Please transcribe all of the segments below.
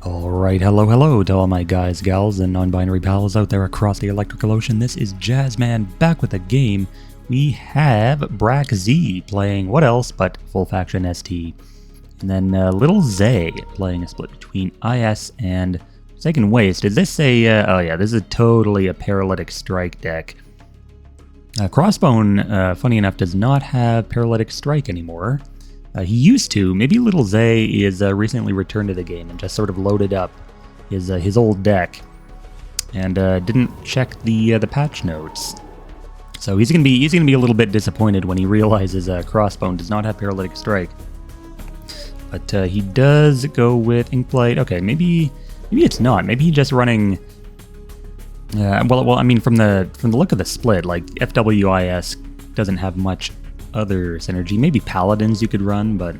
Alright, hello to all my guys, gals, and non-binary pals out there across the electrical ocean. This is Jazzman back with a game. We have Braxzee playing what else but Full Faction ST. And then LITTLEZAY playing a split between IS and Second Waste. Is this a... oh yeah, this is totally a Paralytic Strike deck. Crossbone, funny enough, does not have Paralytic Strike anymore. He used to. Maybe LITTLEZAY is recently returned to the game and just sort of loaded up his old deck and didn't check the patch notes. So he's gonna be a little bit disappointed when he realizes Crossbone does not have Paralytic Strike. But he does go with Inkblight. Okay, maybe it's not. Maybe he's just running. Well, I mean, from the look of the split, like FWIS doesn't have much other synergy. Maybe Paladins you could run, but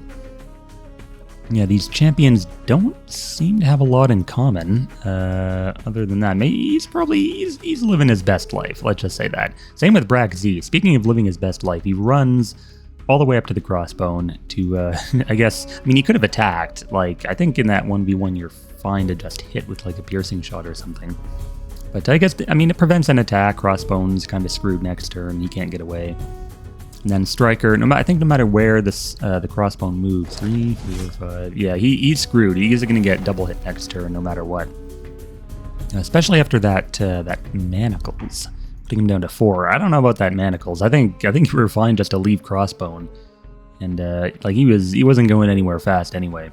yeah, these champions don't seem to have a lot in common. Other than that, maybe he's living his best life. Let's just say that. Same with Braxzee. Speaking of living his best life, he runs all the way up to the crossbone to, I guess, I mean, he could have attacked. Like, I think in that 1v1 you're fine to just hit with like a piercing shot or something. But I guess, I mean, it prevents an attack. Crossbone's kind of screwed next turn. He can't get away. And then Striker, I think no matter where this the crossbone moves, 3, 4, 5, yeah, he's screwed. He's going to get double hit next turn no matter what. Especially after that Manacles, putting him down to 4. I don't know about that Manacles. I think you were fine just to leave Crossbone, and like he wasn't going anywhere fast anyway.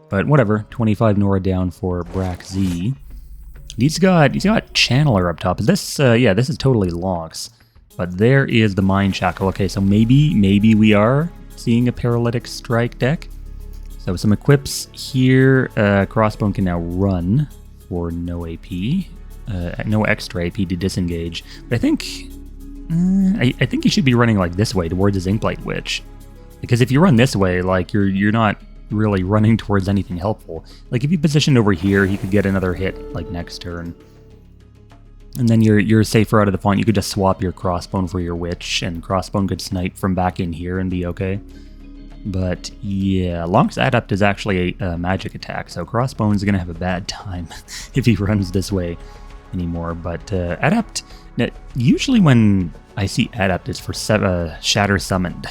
But whatever, 25 Nora down for Braxzee. He's got Channeler up top. Is this yeah, this is totally Lonks. But there is the Mind Shackle. Okay, so maybe we are seeing a Paralytic Strike deck. So some equips here. Crossbone can now run for no AP, no extra AP to disengage. But I think he should be running like this way towards his Inkblight Witch, because if you run this way, like you're not really running towards anything helpful. Like if you positioned over here, he could get another hit like next turn. And then you're safer out of the font. You could just swap your Crossbone for your Witch, and Crossbone could snipe from back in here and be okay. But yeah, Lonk's Adept is actually a magic attack, so Crossbone's going to have a bad time if he runs this way anymore. But Adept, usually when I see Adept, it's for Shatter Summoned.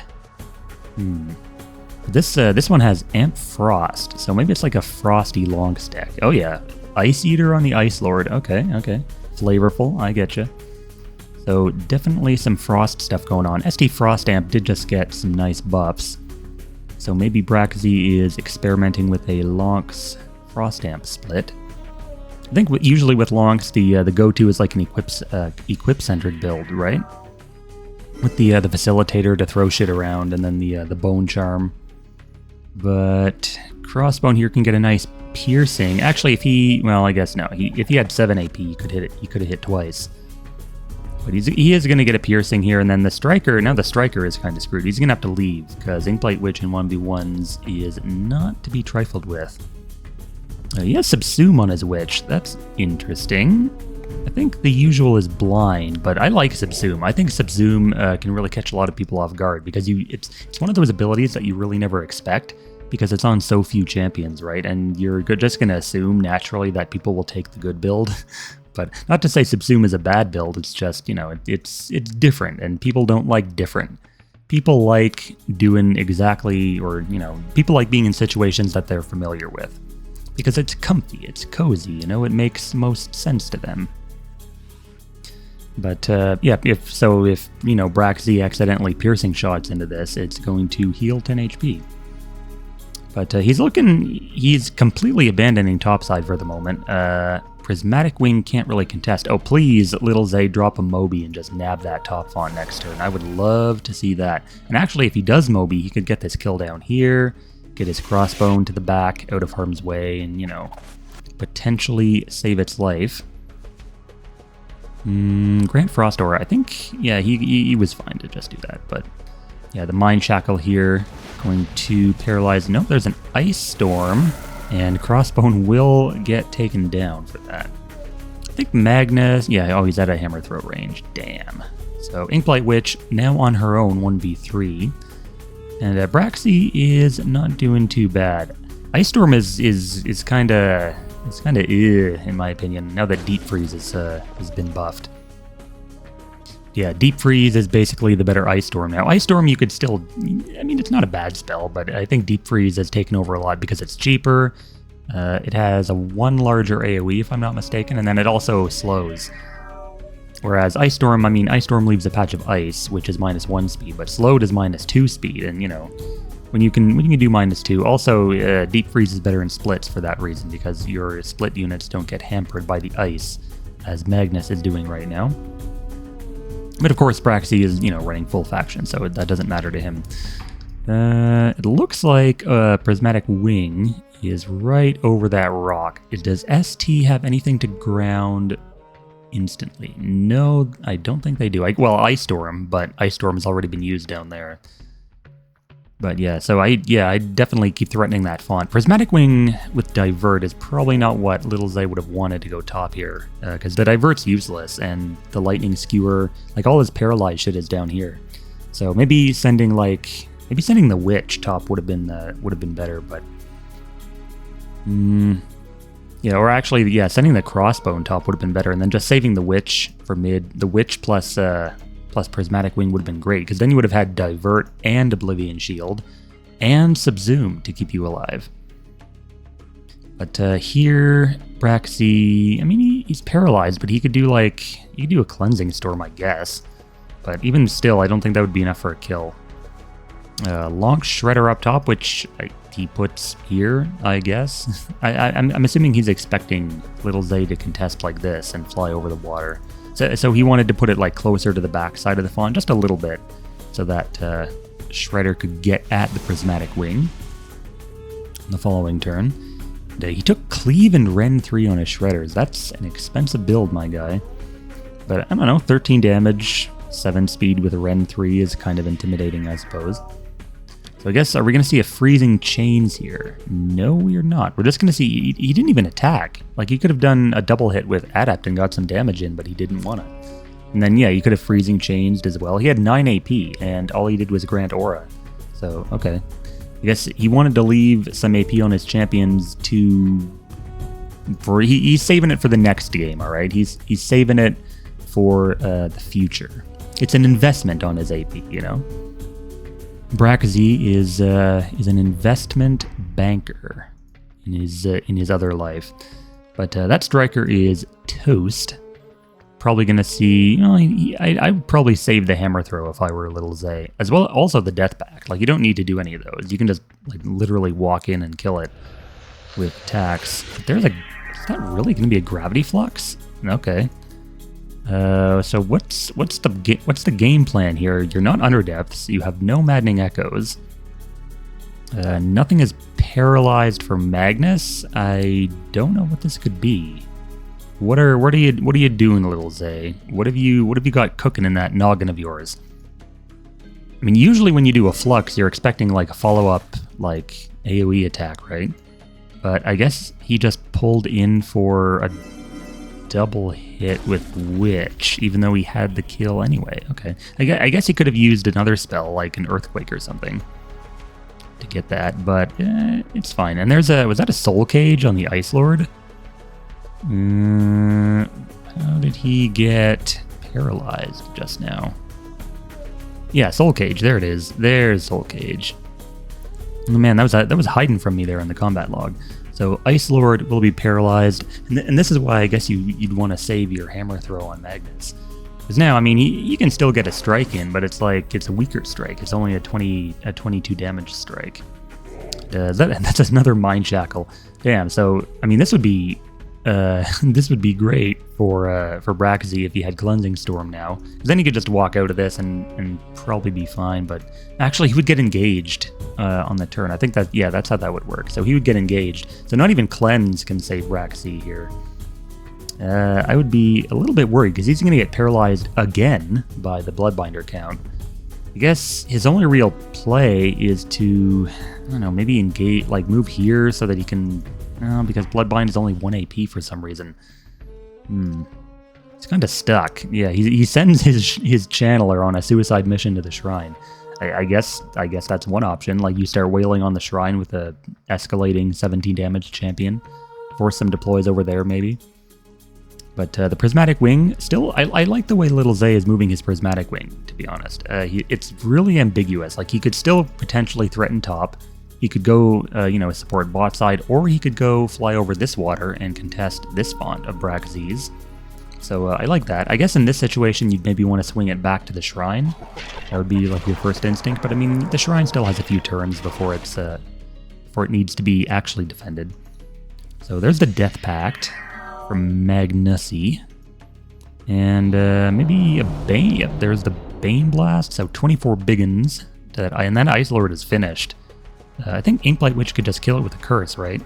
This one has Amp Frost, so maybe it's like a Frosty Lonks deck. Oh yeah, Ice Eater on the Ice Lord. Okay. Flavorful, I getcha. So definitely some Frost stuff going on. ST Frost Amp did just get some nice buffs. So maybe Braxzee is experimenting with a Lonks Frost Amp split. I think usually with Lonks, the go-to is like an equip-centered build, right? With the Facilitator to throw shit around, and then the Bone Charm. But Crossbone here can get a nice piercing. Actually, if he, well, I guess no. If he had 7 AP, he could hit it. He could have hit twice. But he is going to get a piercing here, and then the Striker. Now the Striker is kind of screwed. He's going to have to leave because Inkblight Witch in 1v1s is not to be trifled with. He has Subsume on his Witch. That's interesting. I think the usual is Blind, but I like Subsume. I think Subsume can really catch a lot of people off guard because it's one of those abilities that you really never expect, because it's on so few champions, right? And you're just going to assume naturally that people will take the good build. But not to say Subsume is a bad build, it's just, you know, it's different, and people don't like different. People like doing exactly, or, you know, people like being in situations that they're familiar with. Because it's comfy, it's cozy, you know, it makes most sense to them. But, yeah, if, you know, Braxzee accidentally piercing shots into this, it's going to heal 10 HP. But he's completely abandoning topside for the moment. Prismatic Wing can't really contest. Oh, please, LITTLEZAY, drop a Moby and just nab that top font next turn. I would love to see that. And actually, if he does Moby, he could get this kill down here, get his Crossbone to the back, out of harm's way, and, you know, potentially save its life. Grant Frost Aura, I think, yeah, he was fine to just do that, but... yeah, the Mind Shackle here, going to paralyze. No, there's an Ice Storm, and Crossbone will get taken down for that. I think Magnus, yeah, oh, he's at a Hammer Throw range, damn. So Inkblight Witch now on her own, 1v3. And Braxzee is not doing too bad. Ice Storm is kind of it's kind of in my opinion, now that Deep Freeze has been buffed. Yeah, Deep Freeze is basically the better Ice Storm now. Ice Storm you could still, I mean, it's not a bad spell, but I think Deep Freeze has taken over a lot because it's cheaper. It has a 1 larger AoE, if I'm not mistaken, and then it also slows. Whereas Ice Storm, I mean, Ice Storm leaves a patch of ice, which is -1 speed, but slowed is -2 speed, and you know, when you can do -2. Also, Deep Freeze is better in splits for that reason, because your split units don't get hampered by the ice, as Magnus is doing right now. But of course, Braxzee is, you know, running full faction, so that doesn't matter to him. It looks like Prismatic Wing is right over that rock. Does ST have anything to ground instantly? No, I don't think they do. Well, Ice Storm, but Ice Storm has already been used down there. But yeah, so I definitely keep threatening that font. Prismatic Wing with Divert is probably not what LITTLEZAY would have wanted to go top here, because the Divert's useless, and the Lightning Skewer, like all his paralyzed shit is down here. So maybe sending the Witch top would have been better, but yeah, or actually, yeah, sending the Crossbone top would have been better, and then just saving the Witch for mid. The Witch plus Prismatic Wing would have been great, because then you would have had Divert and Oblivion Shield and Subsume to keep you alive. But here, Braxzee, I mean, he's paralyzed, but he could do a Cleansing Storm, I guess. But even still, I don't think that would be enough for a kill. Long Shredder up top, which he puts here, I guess. I'm assuming he's expecting LITTLEZAY to contest like this and fly over the water. So he wanted to put it like closer to the back side of the font, just a little bit, so that Shredder could get at the Prismatic Wing the following turn. And, he took Cleave and Rend 3 on his Shredders. That's an expensive build, my guy. But I don't know, 13 damage, 7 speed with a Rend 3 is kind of intimidating, I suppose. So I guess, are we going to see a Freezing Chains here? No, we're not. We're just going to see, he didn't even attack. Like, he could have done a double hit with Adept and got some damage in, but he didn't want to. And then, yeah, you could have Freezing Changed as well. He had 9 AP, and all he did was grant Aura. So, okay. I guess he wanted to leave some AP on his champions he's saving it for the next game, alright? He's saving it for the future. It's an investment on his AP, you know? Braxzee is an investment banker in his other life, but that striker is toast. Probably gonna see. You know, I would probably save the hammer throw if I were LITTLEZAY, as well. Also the death pact. Like, you don't need to do any of those. You can just like literally walk in and kill it with attacks. Is that really gonna be a gravity flux? Okay. So what's the game plan here? You're not under depths. You have no maddening echoes. Nothing is paralyzed for Magnus. I don't know what this could be. What are you doing, LITTLEZAY? What have you got cooking in that noggin of yours? I mean, usually when you do a flux, you're expecting like a follow-up like AoE attack, right? But I guess he just pulled in for a double hit with Witch, even though he had the kill anyway. Okay, I guess he could have used another spell, like an Earthquake or something, to get that, but it's fine. And was that a Soul Cage on the Ice Lord? How did he get paralyzed just now? Yeah, Soul Cage, there it is. There's Soul Cage. Oh man, that was hiding from me there in the combat log. So Ice Lord will be paralyzed, and this is why I guess you'd want to save your hammer throw on Magnus. Because now, I mean, you can still get a strike in, but it's a weaker strike. It's only a 22 damage strike. That's another Mind Shackle. Damn. So I mean, this would be great for Braxzee if he had Cleansing Storm now. Because then he could just walk out of this and probably be fine. But actually, he would get engaged on the turn. I think that's how that would work. So he would get engaged. So not even Cleanse can save Braxzee here. I would be a little bit worried because he's going to get paralyzed again by the Bloodbinder count. I guess his only real play is to, I don't know, maybe engage, like move here so that he can. Because Bloodbind is only 1 AP for some reason. He's kind of stuck. Yeah, he sends his channeler on a suicide mission to the shrine. I guess that's one option. Like, you start wailing on the shrine with a escalating 17 damage champion force some deploys over there, maybe. But the Prismatic Wing, still, I like the way LITTLEZAY is moving his Prismatic Wing, to be honest. It's really ambiguous. Like, he could still potentially threaten top. He could go, support bot side, or he could go fly over this water and contest this font of Braxzee's. So I like that. I guess in this situation, you'd maybe want to swing it back to the Shrine. That would be like your first instinct, but I mean, the Shrine still has a few turns before it needs to be actually defended. So there's the Death Pact from Magnussy. And maybe a Bane. Yep, there's the Bane Blast. So 24 biggins. And that Ice Lord is finished. I think Inkblight Witch could just kill it with a curse, right?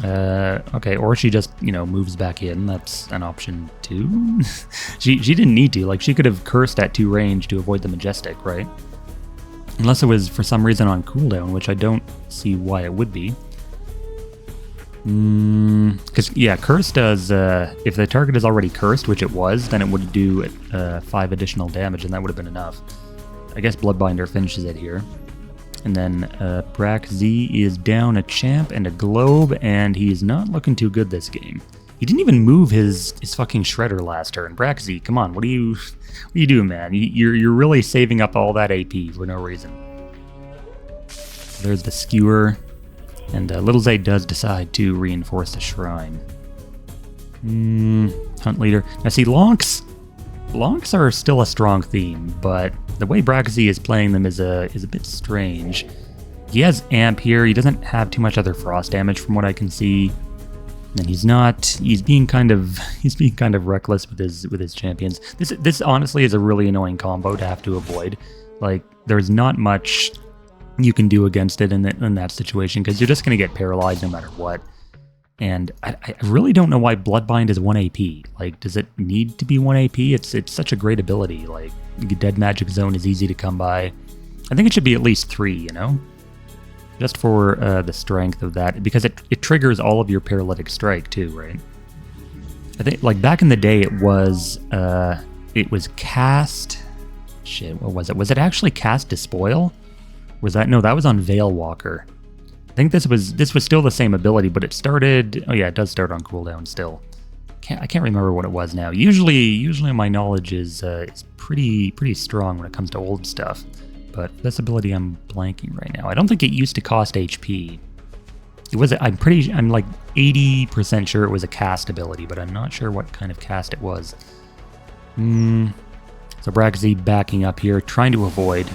Okay, or she just, moves back in. That's an option too. she didn't need to. Like, she could have cursed at 2 range to avoid the Majestic, right? Unless it was for some reason on cooldown, which I don't see why it would be. Because, yeah, curse does, if the target is already cursed, which it was, then it would do 5 additional damage, and that would have been enough. I guess Bloodbinder finishes it here. And then Braxzee is down a champ and a globe, and he is not looking too good this game. He didn't even move his fucking shredder last turn. Braxzee, come on, what are you doing, man? You're really saving up all that AP for no reason. There's the skewer, and LITTLEZAY does decide to reinforce the shrine. Hunt leader. Now see, Lonks are still a strong theme, but the way Braxzee is playing them is a bit strange. He has Amp here. He doesn't have too much other frost damage from what I can see. And he's being kind of reckless with his champions. This honestly is a really annoying combo to have to avoid. Like, there's not much you can do against it in that situation, because you're just going to get paralyzed no matter what. And I really don't know why Bloodbind is 1 AP. Like, does it need to be 1 AP? It's such a great ability. Like, Dead Magic Zone is easy to come by. I think it should be at least 3, Just for the strength of that, because it triggers all of your Paralytic Strike too, right? I think, like, back in the day, it was cast... Shit, what was it? Was it actually cast Despoil? Was that... No, that was on Veil Walker. I think this was still the same ability, but it started... Oh yeah, it does start on cooldown still. I can't remember what it was now. Usually my knowledge is pretty strong when it comes to old stuff. But this ability I'm blanking right now. I don't think it used to cost HP. It was... I'm like 80% sure it was a cast ability, but I'm not sure what kind of cast it was. So Braxzee backing up here, trying to avoid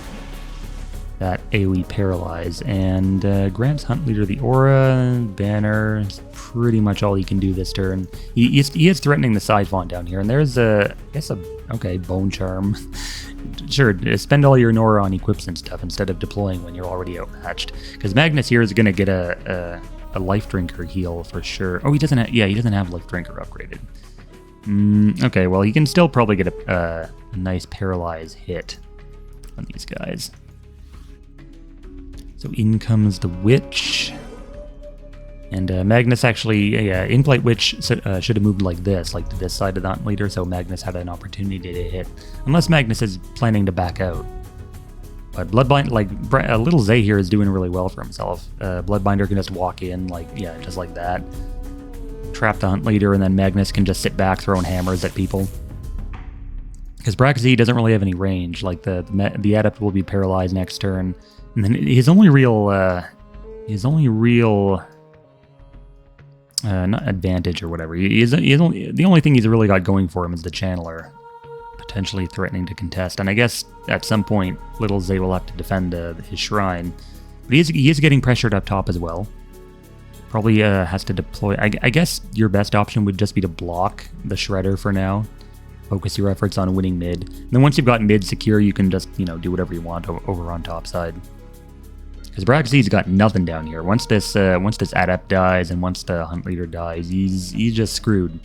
that AoE Paralyze, and grants Hunt Leader the Aura. Banner is pretty much all he can do this turn. He is threatening the side font down here, and there's okay, Bone Charm. Sure, spend all your Nora on equips and stuff instead of deploying when you're already outmatched. Because Magnus here is going to get a Life Drinker heal for sure. Oh, he doesn't have Life Drinker upgraded. Okay, well, he can still probably get a nice Paralyze hit on these guys. So in comes the Witch. And Magnus actually, Inkblight Witch should have moved like this, like to this side of the Hunt Leader, so Magnus had an opportunity to hit. Unless Magnus is planning to back out. But Bloodbind, like, LITTLEZAY here is doing really well for himself. Bloodbinder can just walk in, just like that. Trap the Hunt Leader, and then Magnus can just sit back throwing hammers at people. Because Braxzee doesn't really have any range. Like, the Adept will be paralyzed next turn. And then his only real, not advantage or whatever. The only thing he's really got going for him is the Channeler, potentially threatening to contest. And I guess at some point, LITTLEZAY will have to defend his shrine. But he is getting pressured up top as well. Probably has to deploy. I guess your best option would just be to block the Shredder for now. Focus your efforts on winning mid. And then once you've got mid secure, you can just, do whatever you want over on top side. Because Braxzee's got nothing down here. Once this Adept dies and once the Hunt Leader dies, he's just screwed.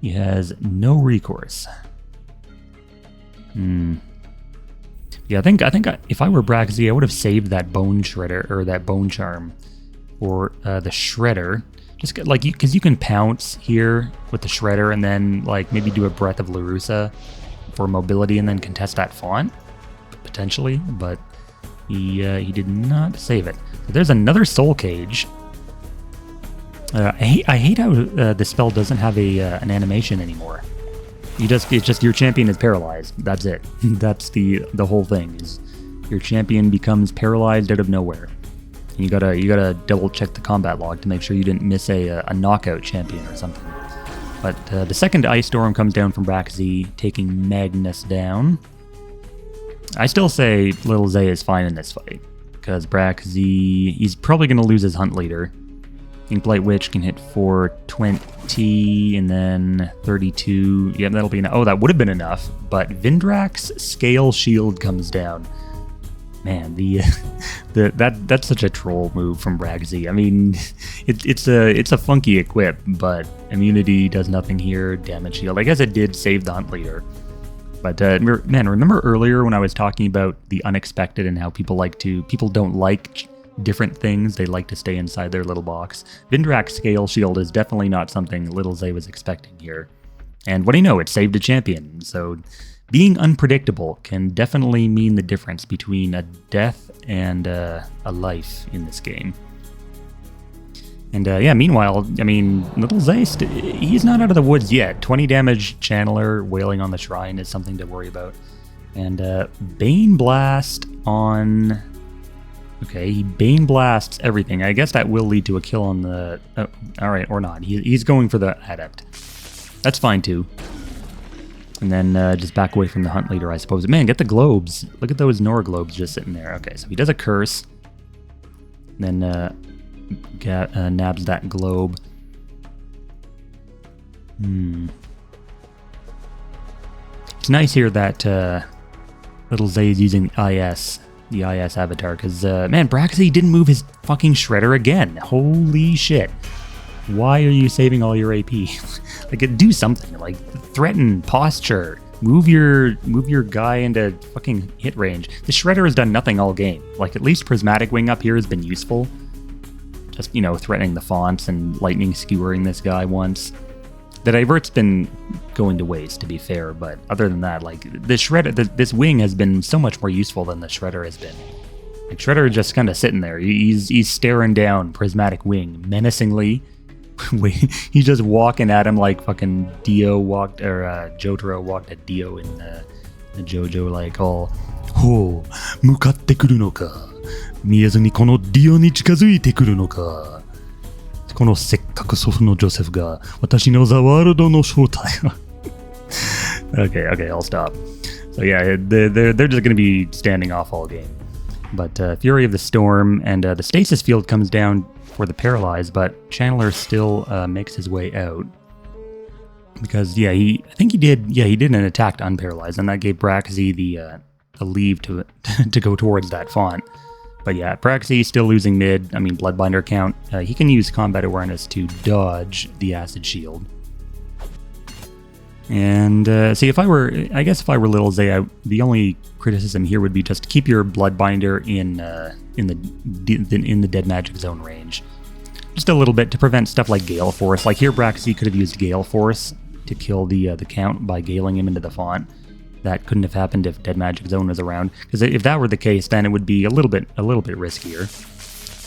He has no recourse. Yeah, I think if I were Braxzee, I would have saved that Bone Shredder or that Bone Charm for the Shredder. Just because you can pounce here with the Shredder and then maybe do a Breath of Larusa for mobility and then contest that font potentially, but. He did not save it. So there's another Soul Cage. I hate how the spell doesn't have an animation anymore. It's just your champion is paralyzed. That's it. That's the whole thing. Is your champion becomes paralyzed out of nowhere. And you gotta double check the combat log to make sure you didn't miss a knockout champion or something. But the second Ice Storm comes down from Braxzee, taking Magnus down. I still say LITTLEZAY is fine in this fight, because Braxzee, he's probably going to lose his Hunt Leader. I think Blight Witch can hit for 20 and then 32. Yeah, that'll be enough. Oh, that would have been enough, but Vindrak's Scale Shield comes down. Man, that's such a troll move from Braxzee. I mean, it's a funky equip, but immunity does nothing here. Damage shield. I guess it did save the Hunt Leader. But man, remember earlier when I was talking about the unexpected and how people don't like different things. They like to stay inside their little box. Vindrak's Scale Shield is definitely not something LITTLEZAY was expecting here. And what do you know? It saved a champion. So being unpredictable can definitely mean the difference between a death and a life in this game. And yeah, meanwhile, I mean, LITTLEZAY, he's not out of the woods yet. 20 damage Channeler wailing on the Shrine is something to worry about. And Bane Blast on... Okay, he Bane Blasts everything. I guess that will lead to a kill on the... Oh, alright, or not. He's going for the Adept. That's fine too. And then just back away from the Hunt Leader, I suppose. Man, get the globes. Look at those Nora globes just sitting there. Okay, so he does a curse. And then nabs that globe. It's nice here that LITTLEZAY is using the IS avatar, because, man, Braxzee didn't move his fucking Shredder again. Holy shit. Why are you saving all your AP? Like, do something. Like, threaten, posture, move your guy into fucking hit range. The Shredder has done nothing all game. Like, at least Prismatic Wing up here has been useful. Just, you know, threatening the fonts and lightning skewering this guy once. The divert's been going to waste, to be fair, but other than that, like, the Shredder, this wing has been so much more useful than the Shredder has been. Like, Shredder just kind of sitting there. He's staring down Prismatic Wing menacingly. He's just walking at him like fucking Dio walked, or Jotaro walked at Dio in the JoJo, like, all, "Ho, mukatte kuru no ka? Miyezu ni kono Dio ni chikazuite kuru no ka? Kono sekkaku sofu no Joseph ga watashi no the world no shoutai." Okay, I'll stop. So yeah, they're just gonna be standing off all game. But Fury of the Storm and the Stasis Field comes down for the Paralyzed, but Channeler still makes his way out. Because, yeah, I think he did an attack to unparalyze, and that gave Braxzee the leave to go towards that font. But yeah, Braxzee still losing mid. I mean, Bloodbinder count. He can use combat awareness to dodge the acid shield. And see, I guess if I were LITTLEZAY, the only criticism here would be just keep your Bloodbinder in the dead magic zone range, just a little bit to prevent stuff like Gale Force. Like here, Braxzee could have used Gale Force to kill the count by galing him into the font. That couldn't have happened if dead magic zone was around, because if that were the case, then it would be a little bit riskier.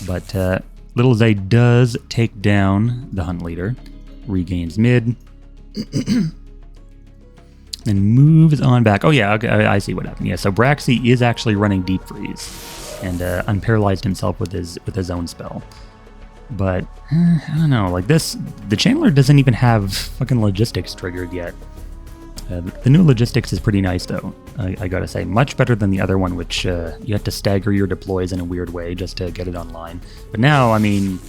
But LITTLEZAY does take down the Hunt Leader, regains mid. And moves on back. Oh yeah, okay, I see what happened. Yeah, so Braxzee is actually running Deep Freeze and unparalyzed himself with his own spell. But I don't know, like this, the Channeler doesn't even have fucking logistics triggered yet. The new logistics is pretty nice though. I gotta say, much better than the other one, which you have to stagger your deploys in a weird way just to get it online. But now, I mean,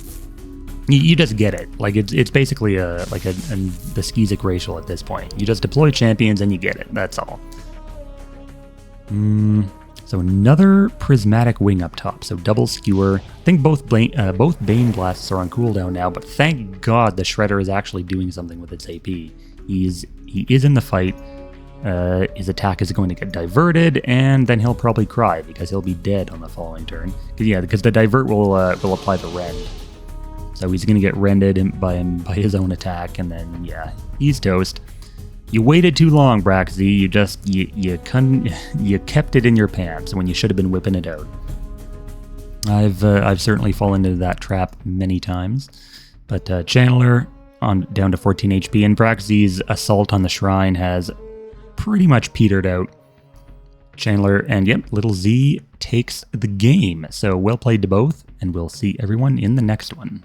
you just get it. Like it's basically the Skisic racial at this point. You just deploy champions and you get it. That's all. So another Prismatic Wing up top. So double skewer. I think both Bane Blasts are on cooldown now, but thank God the Shredder is actually doing something with its AP. He is in the fight. His attack is going to get diverted, and then he'll probably cry because he'll be dead on the following turn. Yeah, because the divert will apply the rend. So he's going to get rended by his own attack, and then, yeah, he's toast. You waited too long, Braxzee. You kept it in your pants when you should have been whipping it out. I've certainly fallen into that trap many times. But Chandler on down to 14 HP, and Braxzee's assault on the shrine has pretty much petered out. Chandler and yep, Little Z takes the game. So well played to both, and we'll see everyone in the next one.